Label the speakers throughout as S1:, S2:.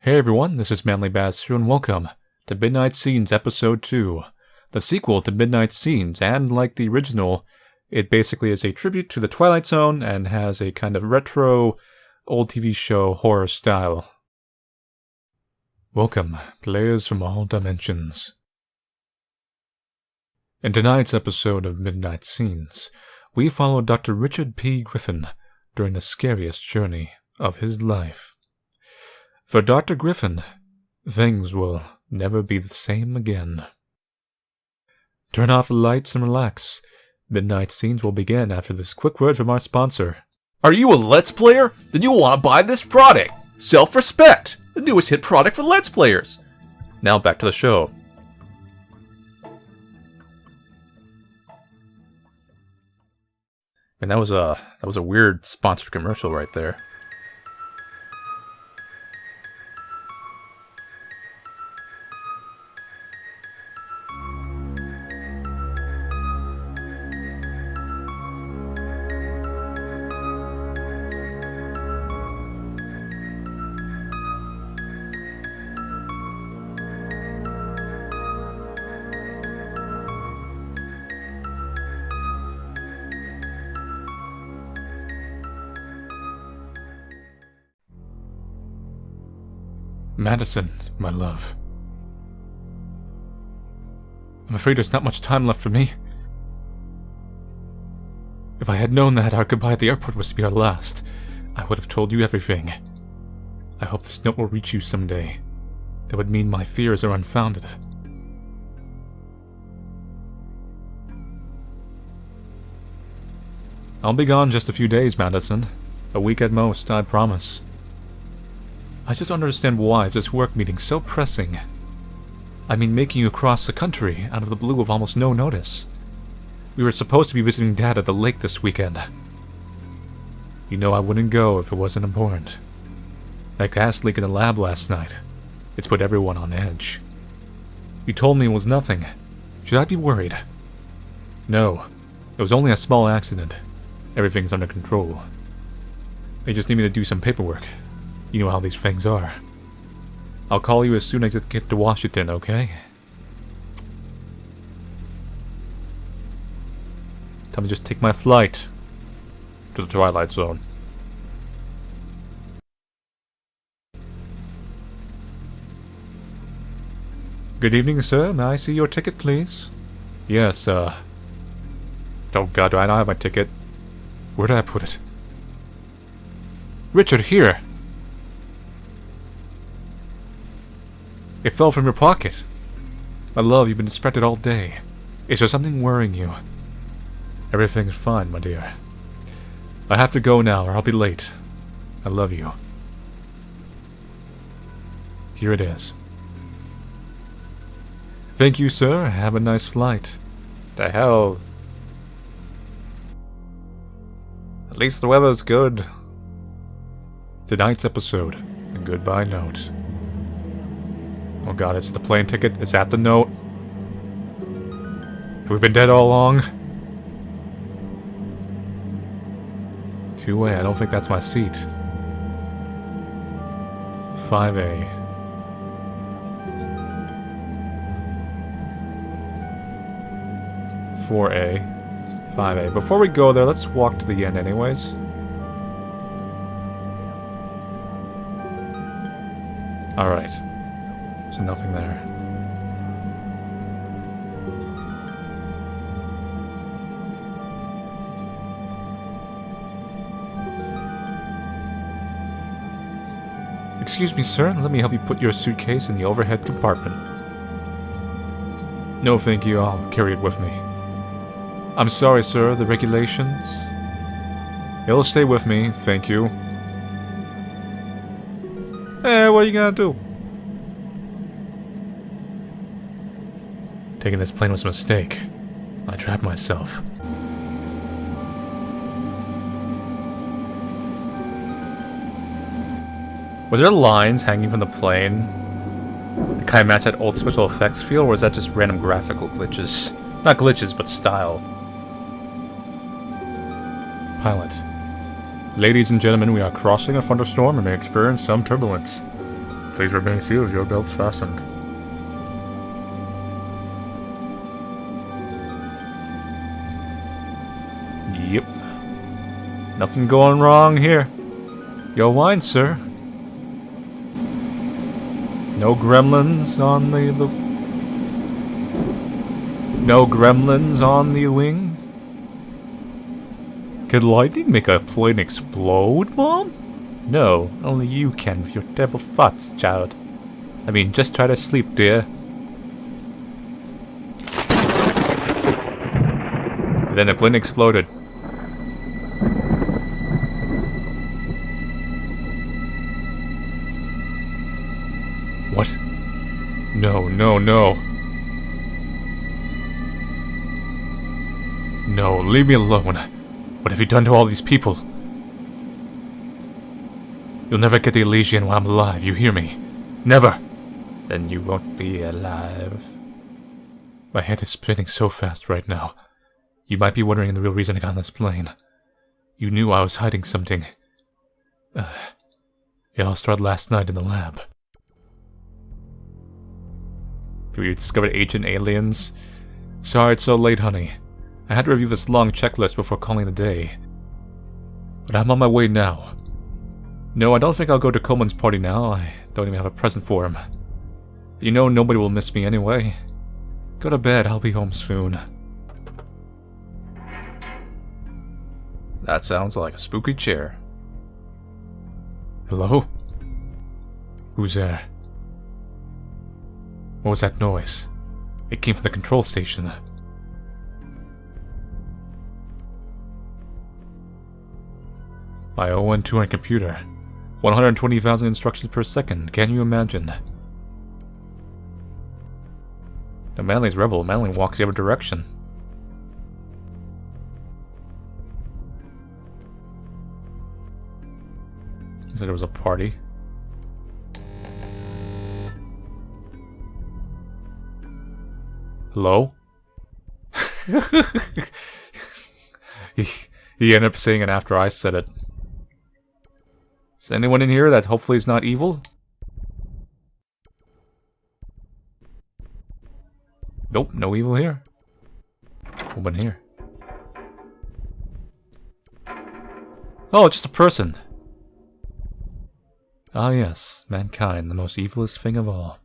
S1: Hey everyone, this is Manly Bass here, and welcome to Midnight Scenes Episode 2, the sequel to Midnight Scenes, and like the original, it basically is a tribute to the Twilight Zone and has a kind of retro, old TV show horror style. Welcome, players from all dimensions. In tonight's episode of Midnight Scenes, we follow Dr. Richard P. Griffin during the scariest journey of his life. For Dr. Griffin, things will never be the same again. Turn off the lights and relax. Midnight Scenes will begin after this quick word from our sponsor.
S2: Are you a Let's Player? Then you'll want to buy this product. Self-Respect, the newest hit product for Let's Players. Now back to the show. And that was a weird sponsored commercial right there.
S1: Madison, my love. I'm afraid there's not much time left for me. If I had known that our goodbye at the airport was to be our last, I would have told you everything. I hope this note will reach you someday. That would mean my fears are unfounded. I'll be gone just a few days, Madison. A week at most, I promise. I just don't understand why this work meeting's so pressing. I mean, making you cross the country out of the blue of almost no notice. We were supposed to be visiting Dad at the lake this weekend. You know I wouldn't go if it wasn't important. That gas leak in the lab last night, it's put everyone on edge. You told me it was nothing. Should I be worried? No, it was only a small accident. Everything's under control. They just need me to do some paperwork. You know how these things are. I'll call you as soon as I get to Washington, okay? Tell me just take my flight to the Twilight Zone. Good evening, sir. May I see your ticket, please? Yes, Oh god, do I not have my ticket? Where did I put it? Richard, here! It fell from your pocket. My love, you've been distracted all day. Is there something worrying you? Everything's fine, my dear. I have to go now, or I'll be late. I love you. Here it is. Thank you, sir. Have a nice flight. The hell? At least the weather's good. Tonight's episode, the goodbye note. Oh god, it's the plane ticket. Is that the note? Have we been dead all along? 2A, I don't think that's my seat. 5A. 4A. 5A. Before we go there, let's walk to the end anyways. Alright. So nothing there. Excuse me, sir. Let me help you put your suitcase in the overhead compartment. No, thank you. I'll carry it with me. I'm sorry, sir. The regulations? It'll stay with me. Thank you. Hey, what are you gonna do? Taking this plane was a mistake. I trapped myself. Were there lines hanging from the plane that kind of match that old special effects feel, or is that just random graphical glitches? Not glitches, but style. Pilot. Ladies and gentlemen, we are crossing a thunderstorm and may experience some turbulence. Please remain seated, your belt's fastened. Yep. Nothing going wrong here. Your wine, sir. No gremlins on the No gremlins on the wing? Could lightning make a plane explode, Mom? No, only you can with your terrible thoughts, child. I mean, just try to sleep, dear. And then the plane exploded. What? No, no, no. No, leave me alone. What have you done to all these people? You'll never get the Elysian while I'm alive, you hear me? Never! Then you won't be alive. My head is spinning so fast right now. You might be wondering the real reason I got on this plane. You knew I was hiding something. It all started last night in the lab. We discovered ancient aliens. Sorry it's so late, honey. I had to review this long checklist before calling it a day. But I'm on my way now. No, I don't think I'll go to Coleman's party now. I don't even have a present for him. You know nobody will miss me anyway. Go to bed, I'll be home soon. That sounds like a spooky chair. Hello? Who's there? What was that noise? It came from the control station. My 01200 computer. 120,000 instructions per second. Can you imagine? The Manly's rebel. Manly walks the other direction. He said there was a party. Hello? he ended up saying it after I said it. Is anyone in here that hopefully is not evil? Nope, no evil here. Woman here. Oh, just a person. Ah yes, mankind, the most evilest thing of all.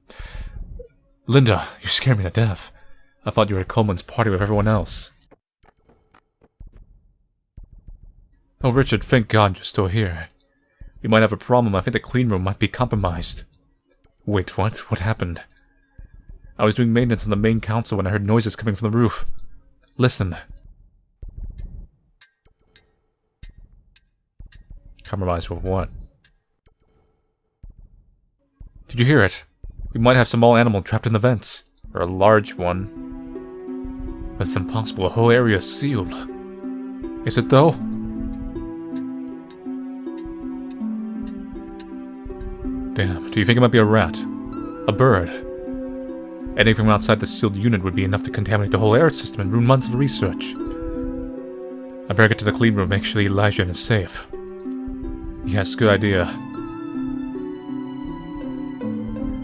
S1: Linda, you scared me to death. I thought you were at Coleman's party with everyone else. Oh Richard, thank God you're still here. We might have a problem. I think the clean room might be compromised. Wait, what? What happened? I was doing maintenance on the main console when I heard noises coming from the roof. Listen. Compromised with what? Did you hear it? We might have some small animal trapped in the vents. Or a large one. But it's impossible. The whole area is sealed. Is it though? Damn, do you think it might be a rat? A bird? Anything from outside the sealed unit would be enough to contaminate the whole air system and ruin months of research. I better get to the clean room, make sure Elijah is safe. Yes, good idea.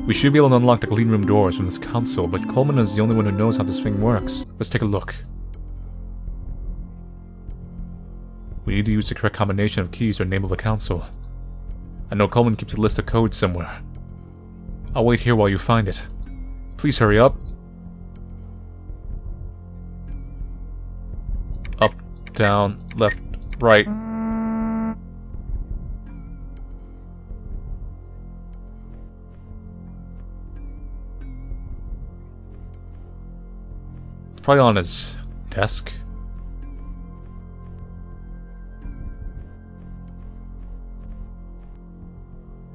S1: We should be able to unlock the clean room doors from this console, but Coleman is the only one who knows how this thing works. Let's take a look. We need to use the correct combination of keys to enable the console. I know Coleman keeps a list of codes somewhere. I'll wait here while you find it. Please hurry up. Up, down, left, right. It's probably on his desk.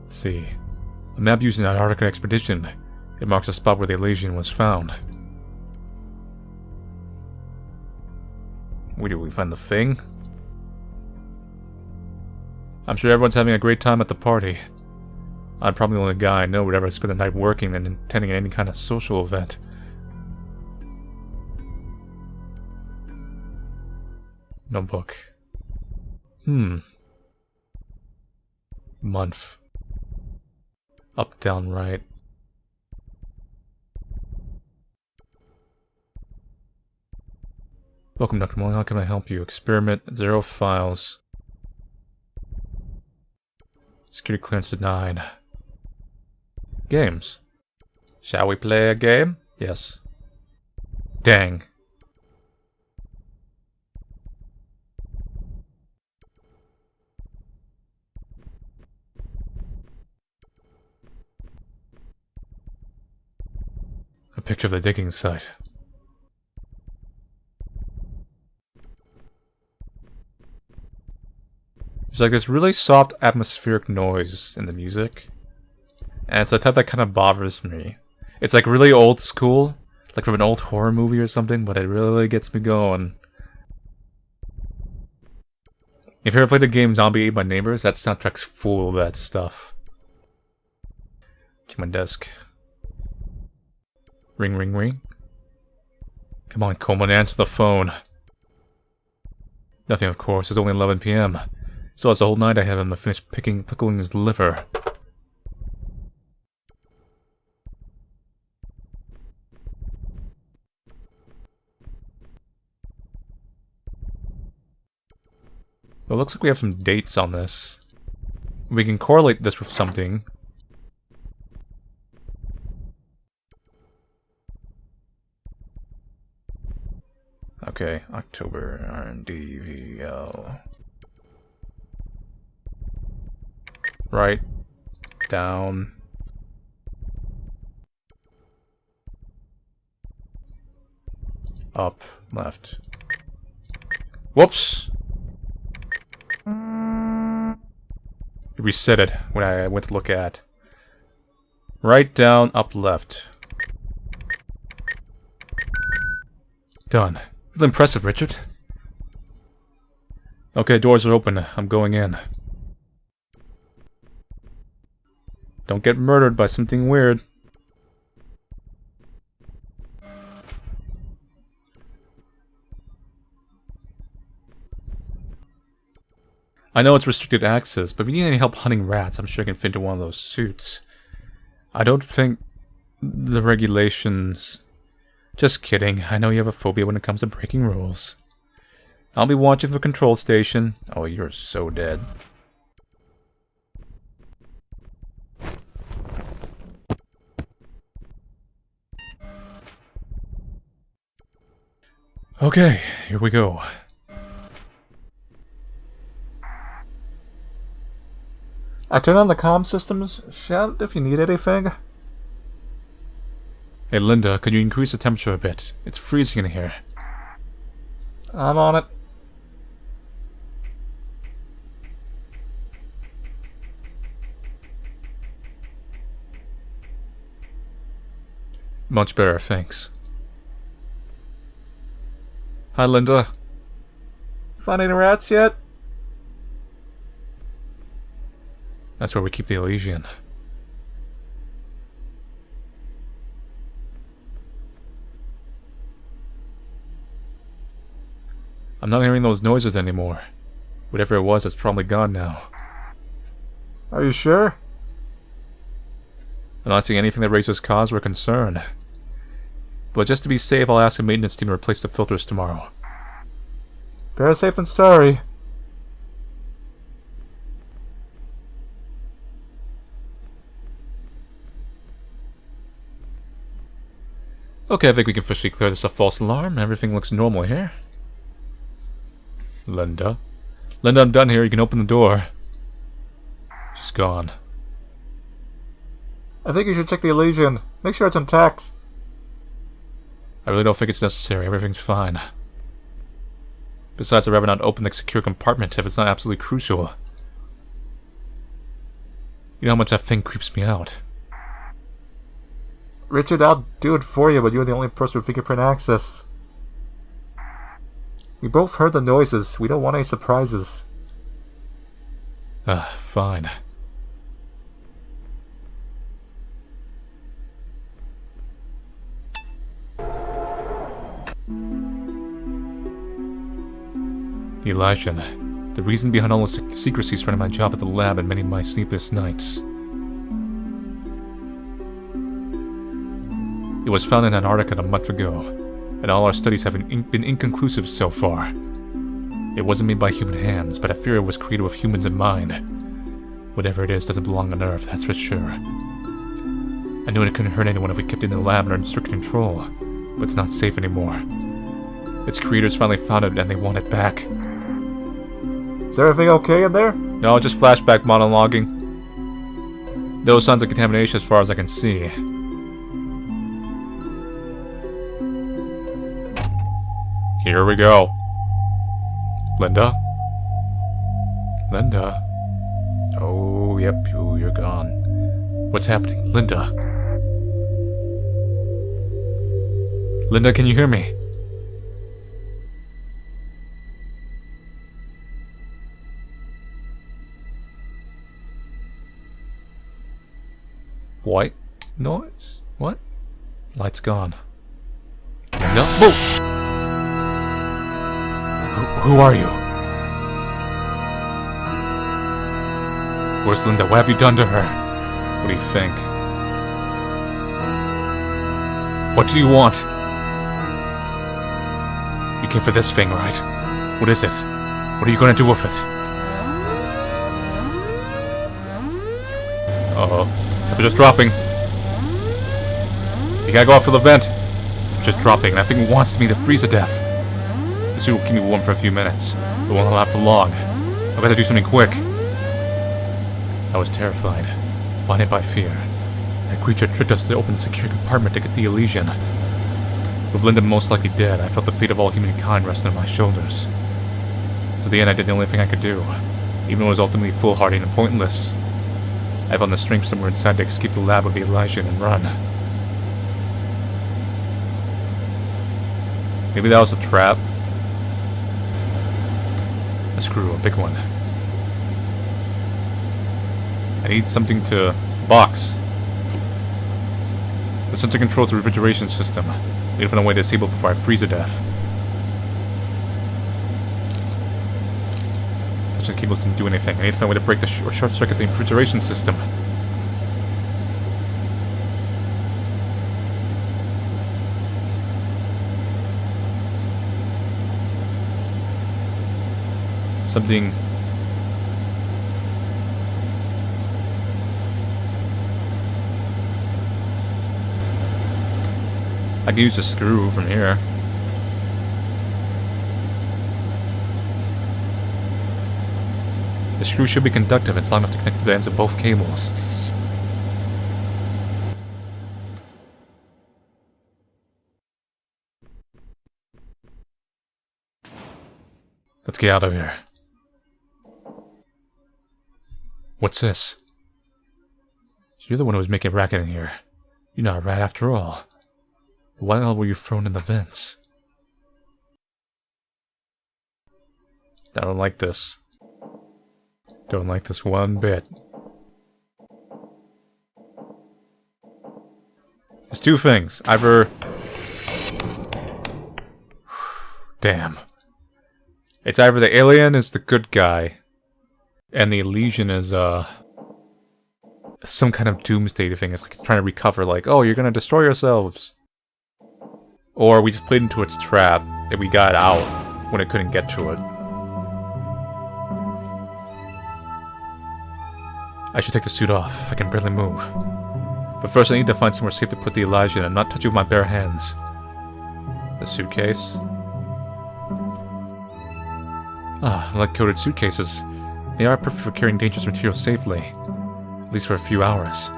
S1: Let's see. A map used in an Antarctica expedition. It marks a spot where the Elysian was found. Where did we find the thing? I'm sure everyone's having a great time at the party. I'm probably the only guy I know who would ever spend the night working and attending any kind of social event. Notebook. Month. Up, down, right. Welcome, Dr. Molly. How can I help you? Experiment, 0 files. Security clearance denied. Games. Shall we play a game? Yes. Dang. A picture of the digging site. There's like this really soft atmospheric noise in the music. And it's a type that kind of bothers me. It's like really old school, like from an old horror movie or something, but it really gets me going. If you ever played the game Zombie Ate My Neighbors, that soundtrack's full of that stuff. To my desk. Ring, ring, ring. Come on, Coleman, answer the phone. Nothing, of course. It's only 11 p.m. So it's the whole night I have him to finish pickling his liver. Well, it looks like we have some dates on this. We can correlate this with something. Okay, October, R&D, VL. Right, down. Up, left. Whoops! It reset it when I went to look at. Right, down, up, left. Done. Really impressive, Richard. Okay, doors are open. I'm going in. Don't get murdered by something weird. I know it's restricted access, but if you need any help hunting rats, I'm sure I can fit into one of those suits. I don't think the regulations... Just kidding. I know you have a phobia when it comes to breaking rules. I'll be watching for the control station. Oh, you're so dead. Okay, here we go. I turn on the comm systems. Shout if you need anything. Hey Linda, could you increase the temperature a bit? It's freezing in here. I'm on it. Much better, thanks. Hi Linda. Find any rats yet? That's where we keep the Elysian. I'm not hearing those noises anymore. Whatever it was, it's probably gone now. Are you sure? I'm not seeing anything that raises cause or concern. But just to be safe, I'll ask the maintenance team to replace the filters tomorrow. Better safe than sorry. Okay, I think we can officially clear this a false alarm. Everything looks normal here. Linda? Linda, I'm done here. You can open the door. She's gone. I think you should check the Elysian. Make sure it's intact. I really don't think it's necessary. Everything's fine. Besides, I'd rather not open the secure compartment if it's not absolutely crucial. You know how much that thing creeps me out. Richard, I'll do it for you, but you're the only person with fingerprint access. We both heard the noises. We don't want any surprises. Fine. The Elysian. The reason behind all the secrecy surrounding my job at the lab and many of my sleepless nights. It was found in Antarctica a month ago, and all our studies have been inconclusive so far. It wasn't made by human hands, but I fear it was created with humans in mind. Whatever it is doesn't belong on Earth, that's for sure. I knew it couldn't hurt anyone if we kept it in the lab under strict control, but it's not safe anymore. Its creators finally found it and they want it back.
S3: Is everything okay in there?
S1: No, just flashback monologuing. No signs of contamination as far as I can see. Here we go. Linda? Linda? Oh, yep, you're gone. What's happening? Linda? Linda, can you hear me? White noise? What? Light's gone. Linda? Whoa! Who are you? Where's Linda? What have you done to her? What do you think? What do you want? You came for this thing, right? What is it? What are you going to do with it? Uh-oh. Temperature's dropping. You gotta go out for the vent. Temperature's dropping, and that thing wants me to freeze to death. The suit will keep me warm for a few minutes, but won't last for long. I've got to do something quick. I was terrified, blinded by fear. That creature tricked us to open the secure compartment to get the Elysian. With Linda most likely dead, I felt the fate of all humankind resting on my shoulders. So in the end, I did the only thing I could do, even though it was ultimately foolhardy and pointless. I found the strength somewhere inside to escape the lab of the Elysian and run. Maybe that was a trap. A screw, a big one. I need something to box. The sensor controls the refrigeration system. I need to find a way to disable it before I freeze to death. Touching the cables didn't do anything. I need to find a way to break the or short circuit the refrigeration system. Something. I can use a screw from here. The screw should be conductive. It's long enough to connect to the ends of both cables. Let's get out of here. What's this? You're the one who was making a racket in here. You're not a rat after all. But why the hell were you thrown in the vents? I don't like this. Don't like this one bit. There's two things. Either... Damn. It's either the alien is the good guy, and the Elysian is, some kind of doomsday thing. It's like it's trying to recover, like, oh, you're gonna destroy yourselves. Or we just played into its trap, and we got out when it couldn't get to it. I should take the suit off. I can barely move. But first I need to find somewhere safe to put the Elysian and not touch it with my bare hands. The suitcase. Ah, lead-coated suitcases. They are perfect for carrying dangerous materials safely. At least for a few hours.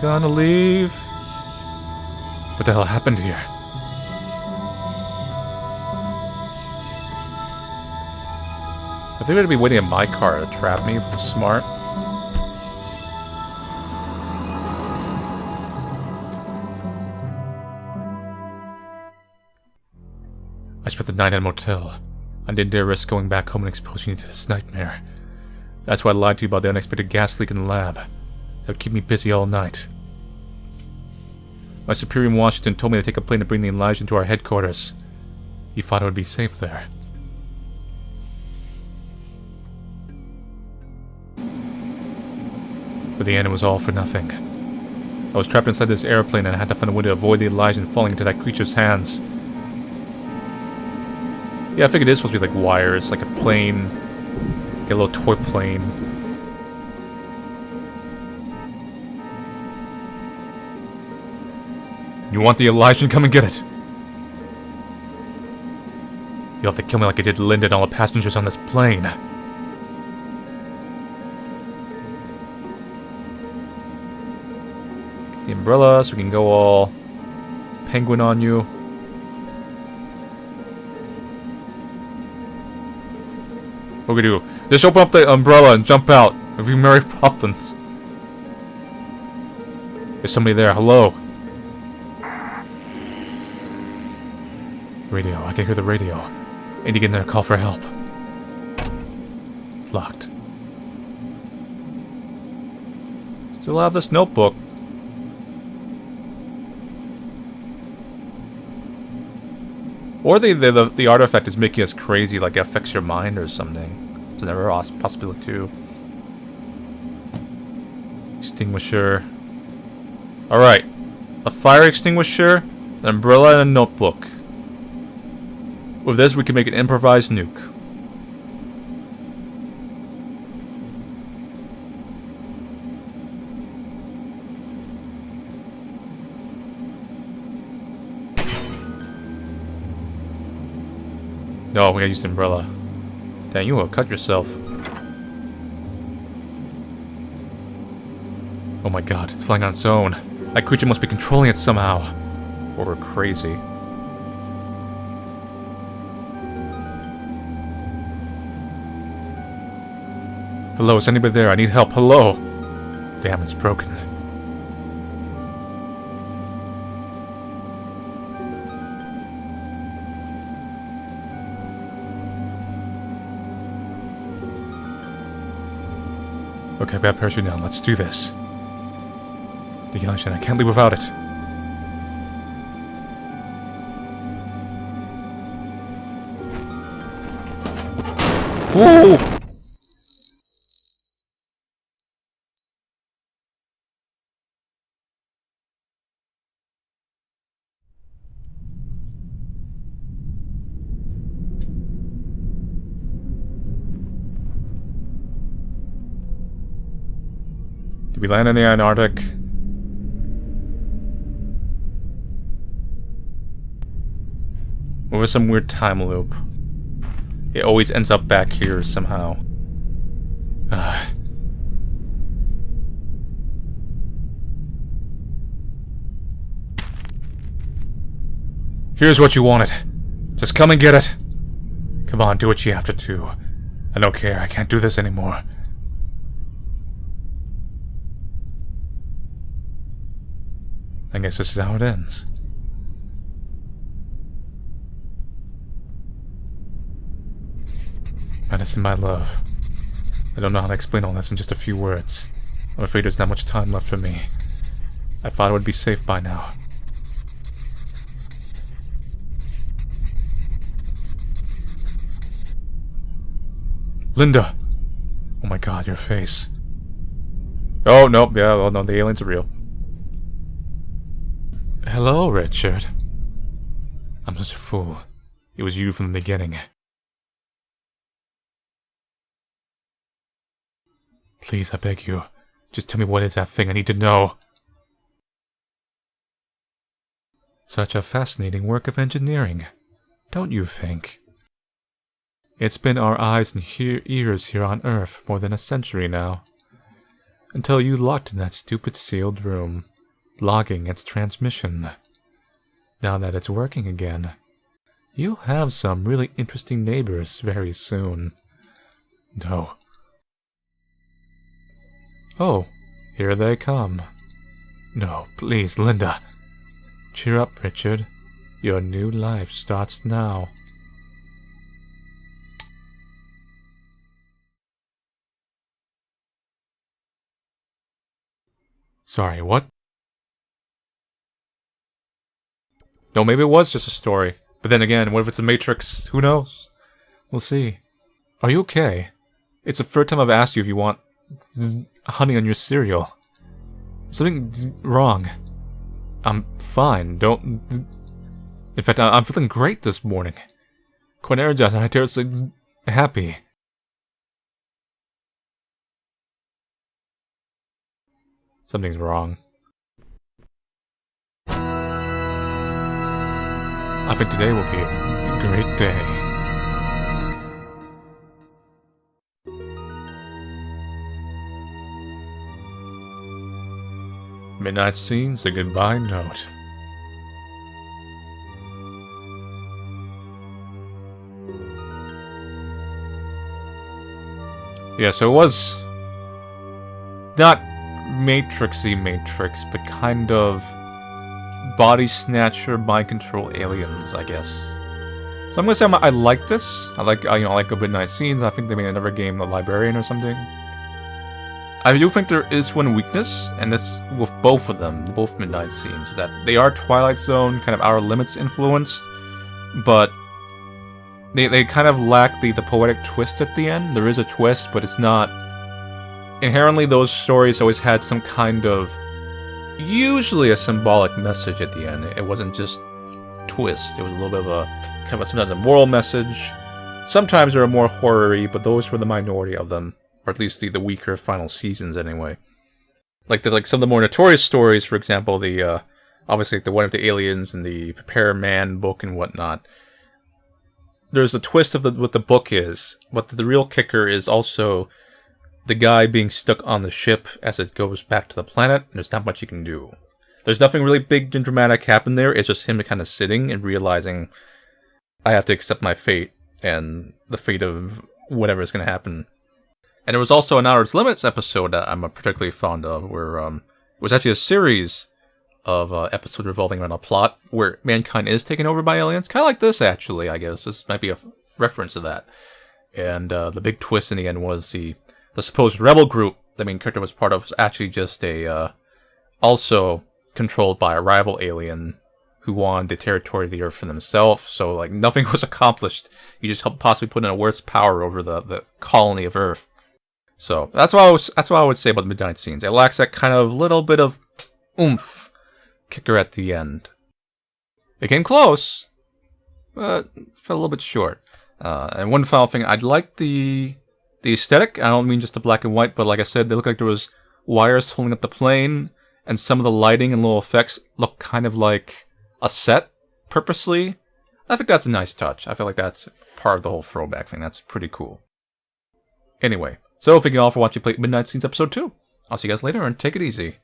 S1: Gonna leave. What the hell happened here? I figured I'd be waiting in my car to trap me if it was smart. I spent the night at a motel. I didn't dare risk going back home and exposing you to this nightmare. That's why I lied to you about the unexpected gas leak in the lab. That would keep me busy all night. My superior in Washington told me to take a plane to bring the Elijah to our headquarters. He thought it would be safe there. But the end, it was all for nothing. I was trapped inside this airplane and I had to find a way to avoid the Elijah falling into that creature's hands. Yeah, I figured it is supposed to be like wires, like a plane, like a little toy plane. You want the Elijah? Come and get it. You'll have to kill me like I did Linda and all the passengers on this plane. Get the umbrella so we can go all penguin on you. What do we do? Just open up the umbrella and jump out. If you Mary Poppins. There's somebody there. Hello. Radio. I can hear the radio. I need to get in there and call for help. Locked. Still have this notebook. Or the artifact is making us crazy, like it affects your mind or something. It's never a possibility too. Extinguisher. Alright. A fire extinguisher, an umbrella, and a notebook. With this, we can make an improvised nuke. No, we gotta use the umbrella. Dang, you will cut yourself. Oh my god, it's flying on its own. That creature must be controlling it somehow. Or we're crazy. Hello, is anybody there? I need help. Hello! Damn, it's broken. Okay, I've got a parachute down. Let's do this. The Elijah, I can't leave without it. Whoa! Did we land in the Antarctic? Or was some weird time loop? It always ends up back here somehow. Here's what you wanted. Just come and get it. Come on, do what you have to do. I don't care, I can't do this anymore. I guess this is how it ends. Madison, my love. I don't know how to explain all this in just a few words. I'm afraid there's not much time left for me. I thought I would be safe by now. Linda! Oh my god, your face. Oh, no, yeah, oh no, the aliens are real. Hello, Richard. I'm such a fool. It was you from the beginning. Please, I beg you. Just tell me what is that thing. I need to know. Such a fascinating work of engineering, don't you think? It's been our eyes and ears here on Earth more than a century now. Until you locked in that stupid sealed room, logging its transmission. Now that it's working again, you'll have some really interesting neighbors very soon. No. Oh, here they come. No, please, Linda. Cheer up, Richard. Your new life starts now. Sorry, what? No, maybe it was just a story. But then again, what if it's a Matrix? Who knows? We'll see. Are you okay? It's the third time I've asked you if you want honey on your cereal. Something wrong. I'm fine. Don't... In fact, I'm feeling great this morning. Quite energized and I dare say happy. Something's wrong. I think today will be a great day. Midnight Scenes, a goodbye note. Yeah, so it was not Matrixy Matrix, but kind of body snatcher, mind control aliens, I guess. So I'm gonna say I like this. I like a Midnight Scenes. I think they made another game, The Librarian or something. I do think there is one weakness, and that's with both of them, both Midnight Scenes, that they are Twilight Zone, kind of Outer Limits influenced, but they kind of lack the poetic twist at the end. There is a twist, but it's not... Inherently, those stories always had some kind of... usually a symbolic message at the end. It wasn't just twist. It was a little bit of a... kind of sometimes a moral message. Sometimes they were more horror-y, but those were the minority of them. Or at least the weaker final seasons, anyway. Like some of the more notorious stories, for example, the obviously the one of the aliens and the Prepare Man book and whatnot. There's a twist of what the book is, but the real kicker is also the guy being stuck on the ship as it goes back to the planet, and there's not much he can do. There's nothing really big and dramatic happen there. It's just him kind of sitting and realizing, I have to accept my fate and the fate of whatever is going to happen. And there was also an Outer Limits episode that I'm particularly fond of, where it was actually a series of episodes revolving around a plot where mankind is taken over by aliens. Kind of like this, actually, I guess. This might be a reference to that. And the big twist in the end was the supposed rebel group the main character was part of was actually just also controlled by a rival alien who wanted the territory of the Earth for themselves. So, like, nothing was accomplished. You just possibly put in a worse power over the colony of Earth. So that's what I would say about the Midnight Scenes. It lacks that kind of little bit of oomph kicker at the end. It came close, but fell a little bit short. And one final thing, I'd like the aesthetic. I don't mean just the black and white, but like I said, they look like there was wires holding up the plane, and some of the lighting and little effects look kind of like a set purposely. I think that's a nice touch. I feel like that's part of the whole throwback thing. That's pretty cool. Anyway. So, thank you all for watching Midnight Scenes Episode 2. I'll see you guys later, and take it easy.